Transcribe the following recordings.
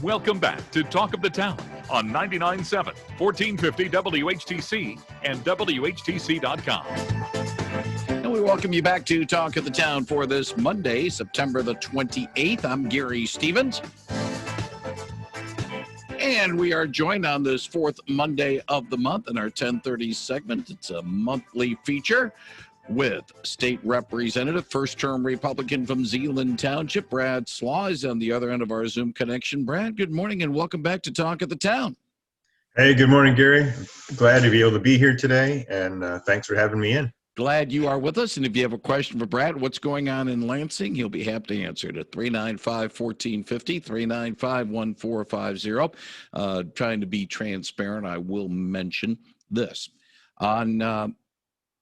Welcome back to Talk of the Town on 99.7, 1450 WHTC and WHTC.com. And we welcome you back to Talk of the Town for this Monday, September the 28th. I'm Gary Stevens. And we are joined on this fourth Monday of the month in our 10:30 segment. It's a monthly feature with State Representative, first-term Republican from R-Zeeland Township, Brad Slagh, is on the other end of our Zoom connection. Brad, good morning and welcome back to Talk of the Town. Hey, good morning, Gary. Glad to be able to be here today, and thanks for having me in. Glad you are with us. And if you have a question for Brad, what's going on in Lansing, he'll be happy to answer it at 395-1450, 395-1450. Trying to be transparent, I will mention this. On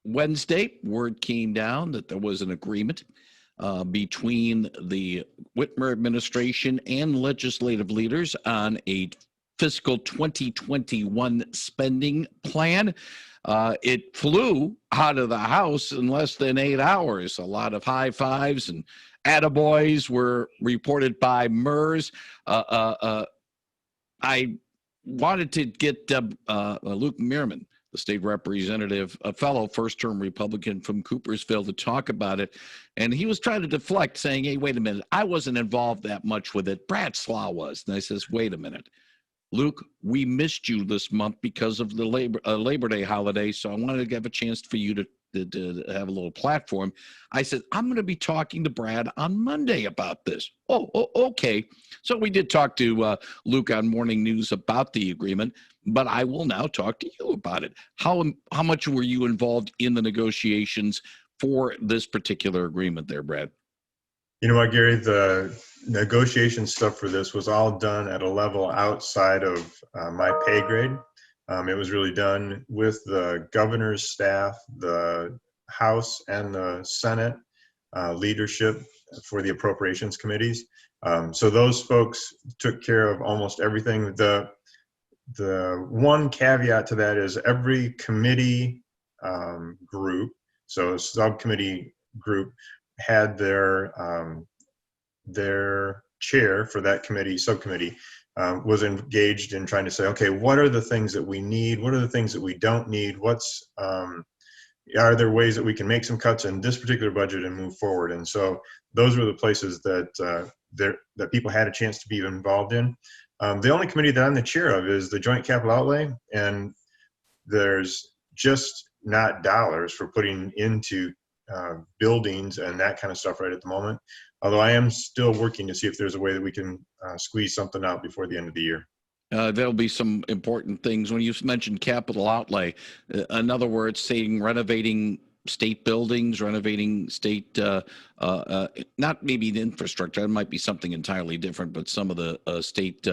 Wednesday, word came down that there was an agreement between the Whitmer administration and legislative leaders on a fiscal 2021 spending plan. It flew out of the House in less than 8 hours. A lot of high fives and attaboys were reported by MERS. I wanted to get Luke Meerman, the state representative, a fellow first-term Republican from Coopersville, to talk about it. And he was trying to deflect, saying, hey, wait a minute, I wasn't involved that much with it. Brad Slagh was. And I says, wait a minute. Luke, we missed you this month because of the Labor Day holiday, so I wanted to have a chance for you to have a little platform. I said, I'm going to be talking to Brad on Monday about this. Oh, okay. So we did talk to Luke on Morning News about the agreement, but I will now talk to you about it. How much were you involved in the negotiations for this particular agreement there, Brad? You know what, Gary, the negotiation stuff for this was all done at a level outside of my pay grade. It was really done with the governor's staff, the House and the Senate leadership for the appropriations committees. So those folks took care of almost everything. The one caveat to that is every committee group, so a subcommittee group, had their chair for that subcommittee was engaged in trying to say, okay, what are the things that we need? What are the things that we don't need? Are there ways that we can make some cuts in this particular budget and move forward? And so those were the places that that people had a chance to be involved in. The only committee that I'm the chair of is the Joint Capital Outlay, and there's just not dollars for putting into buildings and that kind of stuff right at the moment. Although I am still working to see if there's a way that we can squeeze something out before the end of the year. There'll be some important things. When you mentioned capital outlay, in other words, saying renovating state buildings, renovating state, not maybe the infrastructure, that might be something entirely different, but some of the state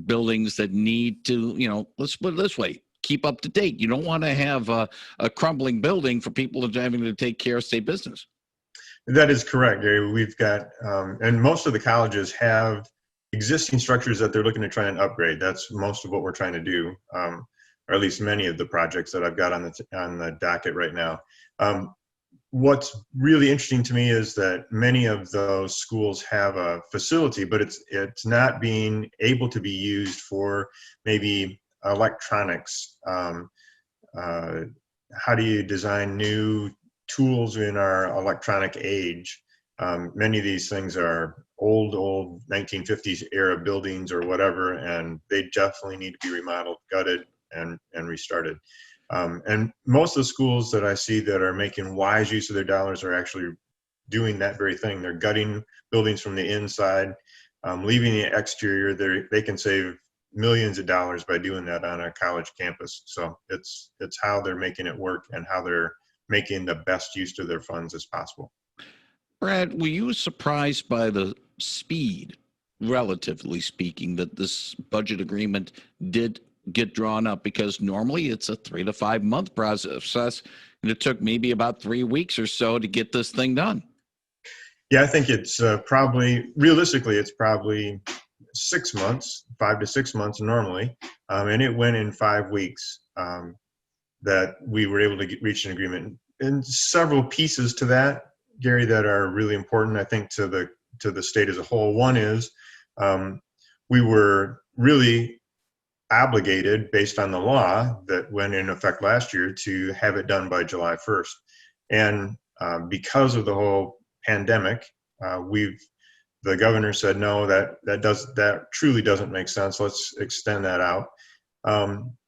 buildings that need to, let's put it this way, keep up to date. You don't want to have a crumbling building for people having to take care of state business. That is correct, Gary. We've got, and most of the colleges have existing structures that they're looking to try and upgrade. That's most of what we're trying to do, or at least many of the projects that I've got on the docket right now. What's really interesting to me is that many of those schools have a facility, but it's not being able to be used for maybe electronics. How do you design new tools in our electronic age? Many of these things are old 1950s era buildings or whatever, and they definitely need to be remodeled, gutted, and restarted. And most of the schools that I see that are making wise use of their dollars are actually doing that very thing. They're gutting buildings from the inside, leaving the exterior. They can save millions of dollars by doing that on a college campus. So it's how they're making it work and how they're making the best use of their funds as possible. Brad, were you surprised by the speed, relatively speaking, that this budget agreement did get drawn up? Because normally it's a 3 to 5 month process, and it took maybe about 3 weeks or so to get this thing done. Yeah, I think it's realistically, it's probably 6 months, 5 to 6 months normally. And it went in 5 weeks that we were able to reach an agreement. And several pieces to that, Gary, that are really important, I think, to the state as a whole. One is we were really obligated based on the law that went in effect last year to have it done by July 1st. And because of the whole pandemic, the governor said, no, that truly doesn't make sense. Let's extend that out.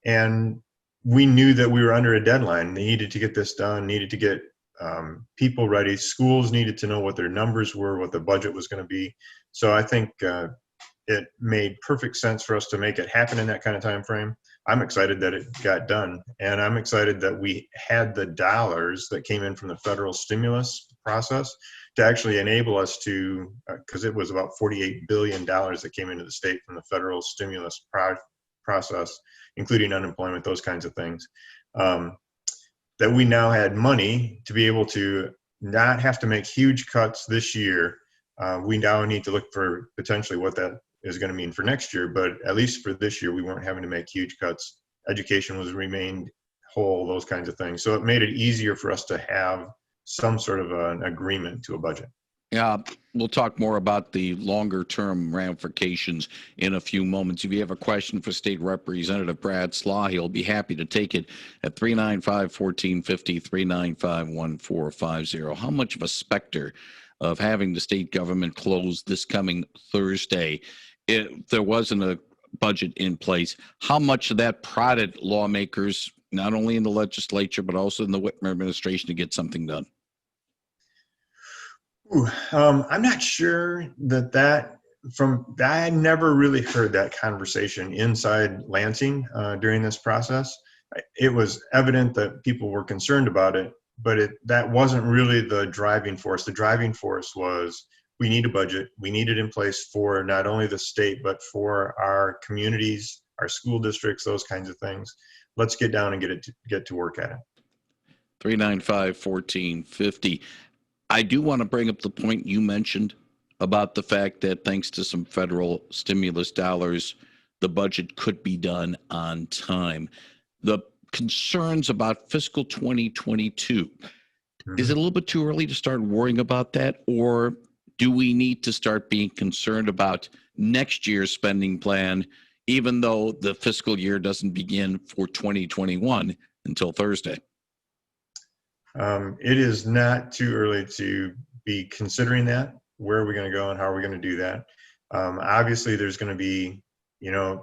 And we knew that we were under a deadline. They needed to get this done, needed to get people ready. Schools needed to know what their numbers were, what the budget was going to be. So I think it made perfect sense for us to make it happen in that kind of time frame. I'm excited that it got done, and I'm excited that we had the dollars that came in from the federal stimulus process to actually enable us to, because it was about $48 billion that came into the state from the federal stimulus process, including unemployment, those kinds of things, that we now had money to be able to not have to make huge cuts this year. We now need to look for potentially what that is going to mean for next year, but at least for this year, we weren't having to make huge cuts. Education was remained whole, those kinds of things. So it made it easier for us to have some sort of an agreement to a budget. Yeah, we'll talk more about the longer-term ramifications in a few moments. If you have a question for State Representative Brad Slagh, he'll be happy to take it at 395-1450, 395-1450. How much of a specter of having the state government close this coming Thursday, if there wasn't a budget in place, how much of that prodded lawmakers, not only in the legislature, but also in the Whitmer administration, to get something done? I'm not sure I never really heard that conversation inside Lansing during this process. It was evident that people were concerned about it, but that wasn't really the driving force. The driving force was, we need a budget. We need it in place for not only the state, but for our communities, our school districts, those kinds of things. Let's get down and get to work at it. 395-1450. I do want to bring up the point you mentioned about the fact that thanks to some federal stimulus dollars, the budget could be done on time. The concerns about fiscal 2022, is it a little bit too early to start worrying about that, or do we need to start being concerned about next year's spending plan, even though the fiscal year doesn't begin for 2021 until Thursday? It is not too early to be considering that. Where are we going to go and how are we going to do that? Obviously, there's going to be,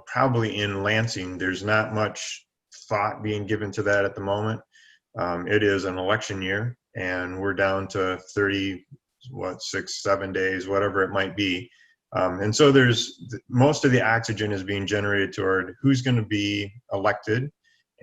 probably in Lansing, there's not much thought being given to that at the moment. It is an election year, and we're down to 6-7 days, whatever it might be. And so most of the oxygen is being generated toward who's going to be elected.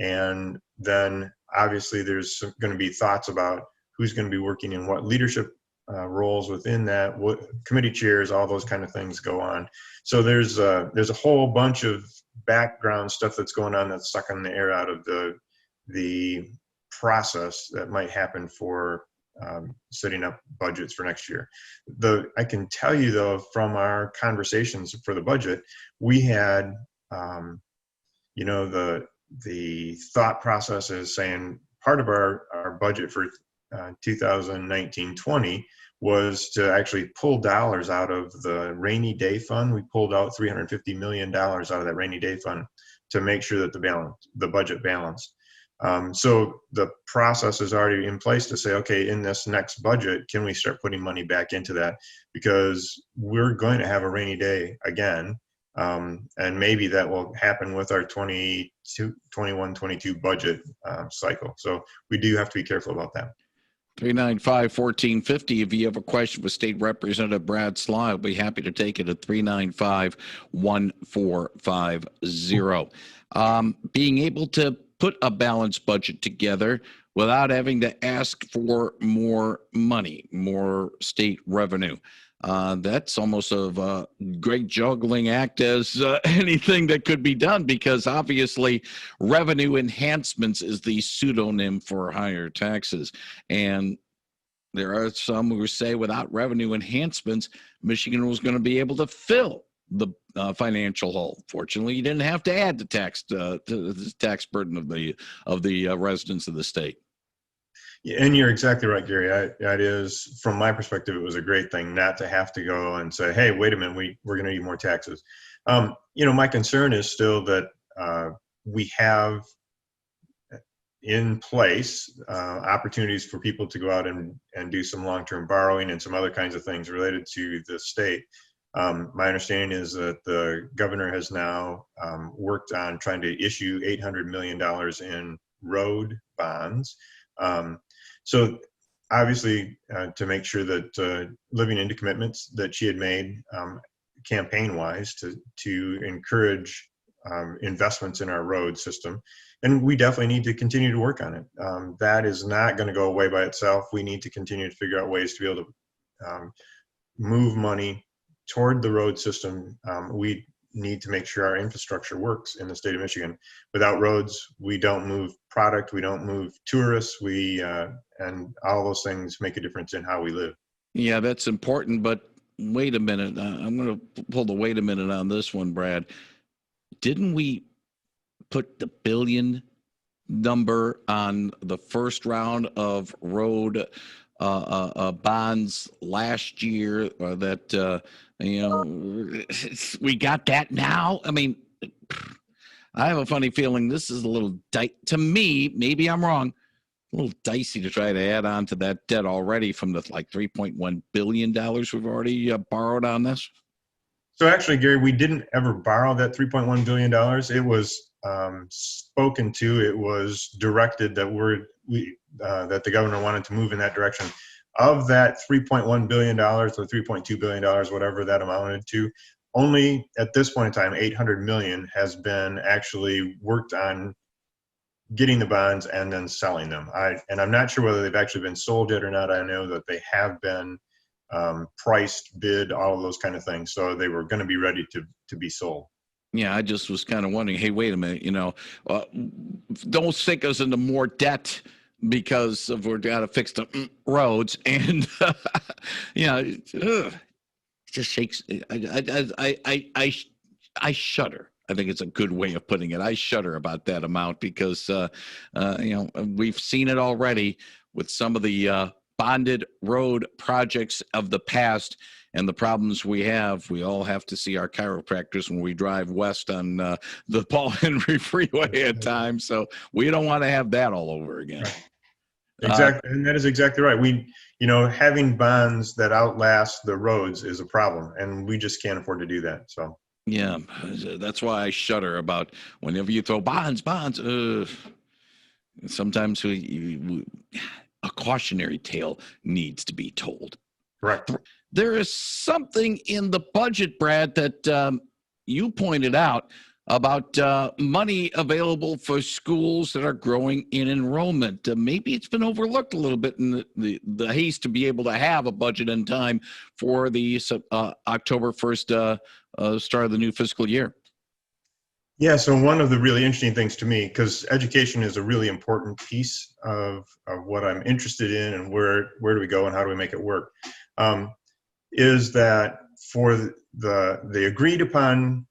And then obviously there's going to be thoughts about who's going to be working in what leadership roles within that, what committee chairs, all those kind of things go on. So there's a whole bunch of background stuff that's going on that's sucking the air out of the process that might happen for setting up budgets for next year. I can tell you though, from our conversations for the budget, we had, the thought process is saying part of our budget for 2019-20 was to actually pull dollars out of the rainy day fund. We pulled out $350 million out of that rainy day fund to make sure that the budget balanced. So the process is already in place to say, okay, in this next budget, can we start putting money back into that? Because we're going to have a rainy day again. And maybe that will happen with our 21-22 budget cycle. So we do have to be careful about that. 395-1450. If you have a question for State Representative Brad Slagh, I'll be happy to take it at 395-1450. Being able to put a balanced budget together without having to ask for more money, more state revenue. That's almost of a great juggling act as anything that could be done, because obviously revenue enhancements is the pseudonym for higher taxes. And there are some who say without revenue enhancements, Michigan was going to be able to fill the financial hole. Fortunately, you didn't have to add the tax burden of the residents of the state. And you're exactly right, Gary. That is, from my perspective, it was a great thing not to have to go and say, hey, wait a minute, we're going to need more taxes. My concern is still that we have in place opportunities for people to go out and do some long-term borrowing and some other kinds of things related to the state. My understanding is that the governor has now worked on trying to issue $800 million in road bonds. So obviously, to make sure that living into commitments that she had made campaign-wise to encourage investments in our road system. And we definitely need to continue to work on it. That is not going to go away by itself. We need to continue to figure out ways to be able to move money toward the road system. We need to make sure our infrastructure works in the state of Michigan. Without roads, we don't move product, we don't move tourists, and all those things make a difference in how we live. Yeah, that's important, but wait a minute. I'm going to pull the wait a minute on this one, Brad. Didn't we put the billion number on the first round of road bonds last year? That we got that now? I mean, I have a funny feeling this is a little to me. Maybe I'm wrong. A little dicey to try to add on to that debt already from the like $3.1 billion we've already borrowed on this. So actually, Gary, we didn't ever borrow that $3.1 billion. It was spoken to. It was directed that that the governor wanted to move in that direction. Of that $3.1 billion or $3.2 billion, whatever that amounted to, only at this point in time, $800 million has been actually worked on getting the bonds and then selling them. I'm not sure whether they've actually been sold yet or not. I know that they have been priced, bid, all of those kind of things. So they were going to be ready to be sold. Yeah, I just was kind of wondering, hey, wait a minute, don't sink us into more debt because of we're got to fix the roads. And, it just shakes. I shudder. I think it's a good way of putting it. I shudder about that amount because, we've seen it already with some of the bonded road projects of the past and the problems we have. We all have to see our chiropractors when we drive west on the Paul Henry Freeway at times. So we don't want to have that all over again. Right. Exactly. And that is exactly right. Having bonds that outlast the roads is a problem, and we just can't afford to do that. So. Yeah, that's why I shudder about whenever you throw bonds. Sometimes a cautionary tale needs to be told. Correct. There is something in the budget, Brad, that you pointed out about money available for schools that are growing in enrollment. Maybe it's been overlooked a little bit in the haste to be able to have a budget in time for the October 1st start of the new fiscal year. Yeah, so one of the really interesting things to me, because education is a really important piece of what I'm interested in and where do we go and how do we make it work, is that for the agreed upon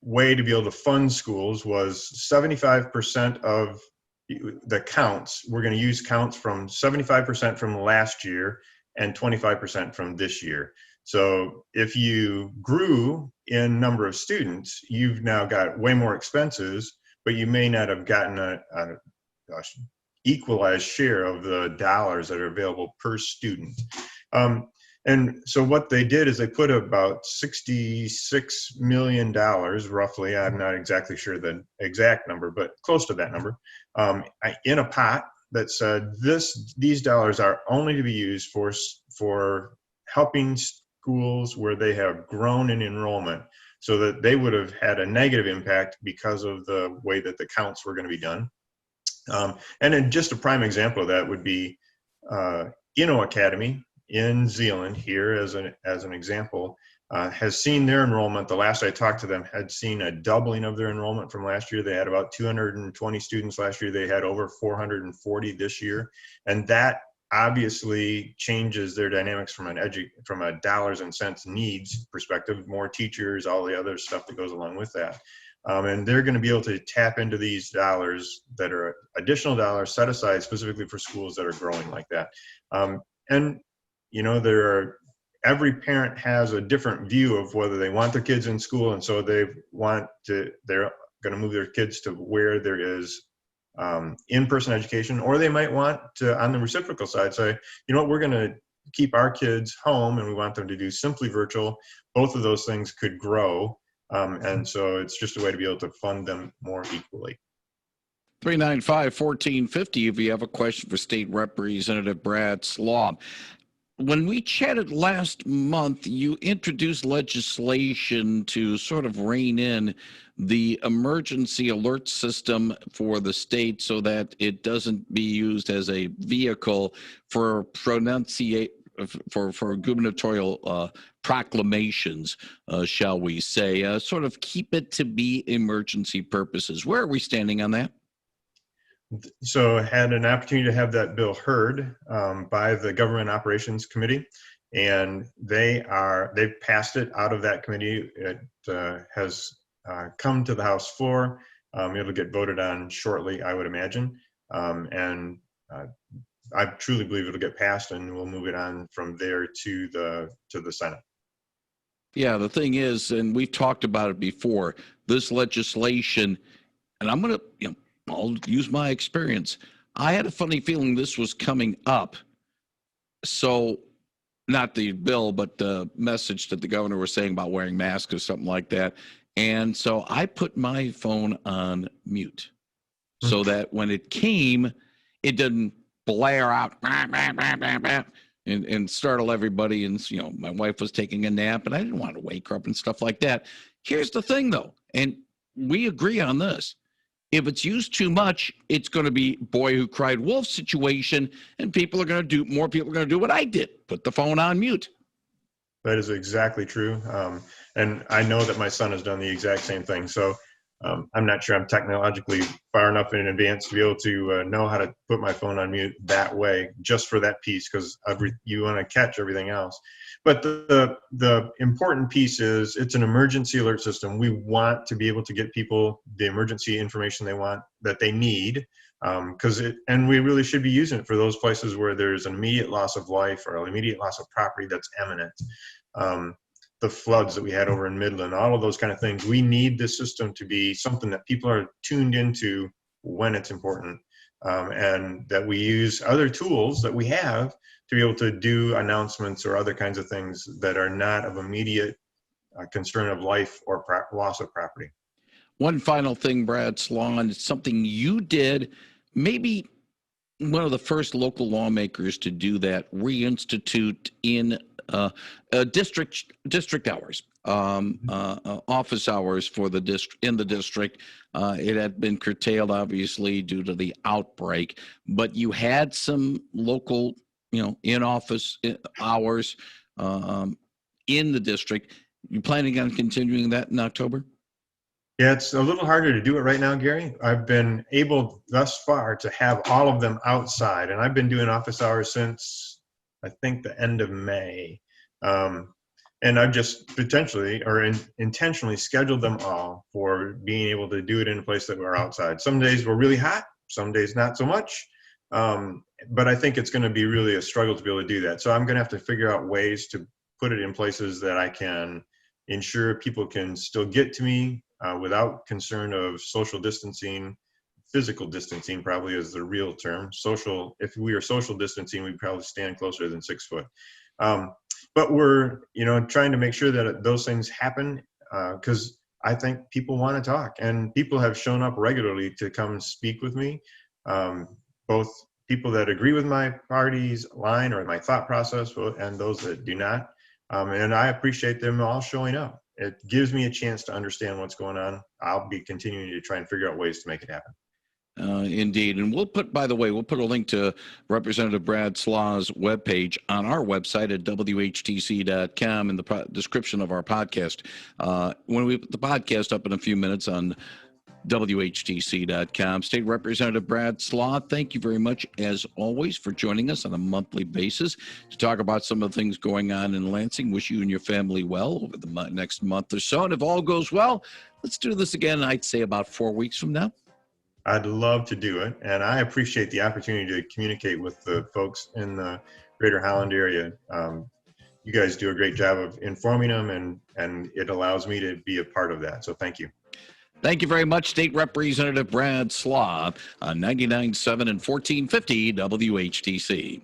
way to be able to fund schools was 75% of the counts. We're going to use counts from 75% from last year and 25% from this year. So if you grew in number of students, you've now got way more expenses, but you may not have gotten a equalized share of the dollars that are available per student. And so what they did is they put about $66 million, roughly, I'm not exactly sure the exact number, but close to that number, in a pot that said these dollars are only to be used for helping schools where they have grown in enrollment, so that they would have had a negative impact because of the way that the counts were going to be done. And then just a prime example of that would be Inno Academy in Zeeland here as an example, has seen their enrollment. The last I talked to them had seen a doubling of their enrollment from last year. They had about 220 students last year. They had over 440 this year. And that obviously changes their dynamics from from a dollars and cents needs perspective, more teachers, all the other stuff that goes along with that. And they're going to be able to tap into these dollars that are additional dollars set aside specifically for schools that are growing like that. And, you know, every parent has a different view of whether they want their kids in school. And so they're going to move their kids to where there is in-person education, or they might want to, on the reciprocal side, say, you know what, we're going to keep our kids home and we want them to do simply virtual. Both of those things could grow. And so it's just a way to be able to fund them more equally. 395-1450 if you have a question for State Representative Brad Slagh. When we chatted last month, you introduced legislation to sort of rein in the emergency alert system for the state so that it doesn't be used as a vehicle for gubernatorial proclamations, shall we say, sort of keep it to be emergency purposes. Where are we standing on that? So I had an opportunity to have that bill heard by the Government Operations Committee, and they've passed it out of that committee. It has come to the House floor. It'll get voted on shortly, I would imagine. And I truly believe it'll get passed, and we'll move it on from there to the Senate. Yeah, the thing is, and we've talked about it before, this legislation, and I'm going to, I'll use my experience. I had a funny feeling this was coming up. So not the bill, but the message that the governor was saying about wearing masks or something like that. And so I put my phone on mute so that when it came, it didn't blare out and startle everybody. And, my wife was taking a nap and I didn't want to wake her up and stuff like that. Here's the thing, though, and we agree on this. If it's used too much, it's going to be boy who cried wolf situation, and more people are going to do what I did, put the phone on mute. That is exactly true. And I know that my son has done the exact same thing. So I'm not sure I'm technologically far enough in advance to be able to know how to put my phone on mute that way, just for that piece, because you want to catch everything else. But the important piece is it's an emergency alert system. We want to be able to get people the emergency information that they need, and we really should be using it for those places where there's an immediate loss of life or an immediate loss of property that's imminent. The floods that we had over in Midland, all of those kind of things. We need this system to be something that people are tuned into when it's important, and that we use other tools that we have to be able to do announcements or other kinds of things that are not of immediate concern of life or loss of property. One final thing, Brad Slagh, it's something you did, maybe one of the first local lawmakers to do that, reinstitute in district hours, office hours for the district in the district. It had been curtailed, obviously, due to the outbreak, but you had some local, in-office hours in the district. You planning on continuing that in October? Yeah, it's a little harder to do it right now, Gary. I've been able thus far to have all of them outside, and I've been doing office hours since I think the end of May. And I've just intentionally scheduled them all for being able to do it in a place that we're outside. Some days we're really hot, some days not so much. But I think it's going to be really a struggle to be able to do that. So I'm going to have to figure out ways to put it in places that I can ensure people can still get to me without concern of social distancing. Physical distancing probably is the real term. If we are social distancing, we'd probably stand closer than 6 foot. But we're, trying to make sure that those things happen because I think people want to talk, and people have shown up regularly to come speak with me. Both people that agree with my party's line or my thought process, and those that do not. And I appreciate them all showing up. It gives me a chance to understand what's going on. I'll be continuing to try and figure out ways to make it happen. Indeed. And we'll put a link to Representative Brad Slagh's webpage on our website at WHTC.com in the description of our podcast. When we put the podcast up in a few minutes on WHTC.com. State Representative Brad Slagh, thank you very much, as always, for joining us on a monthly basis to talk about some of the things going on in Lansing. Wish you and your family well over the next month or so. And if all goes well, let's do this again, I'd say about 4 weeks from now. I'd love to do it, and I appreciate the opportunity to communicate with the folks in the Greater Holland area. You guys do a great job of informing them, and it allows me to be a part of that. So thank you. Thank you very much, State Representative Brad Slagh on 99.7 and 1450 WHTC.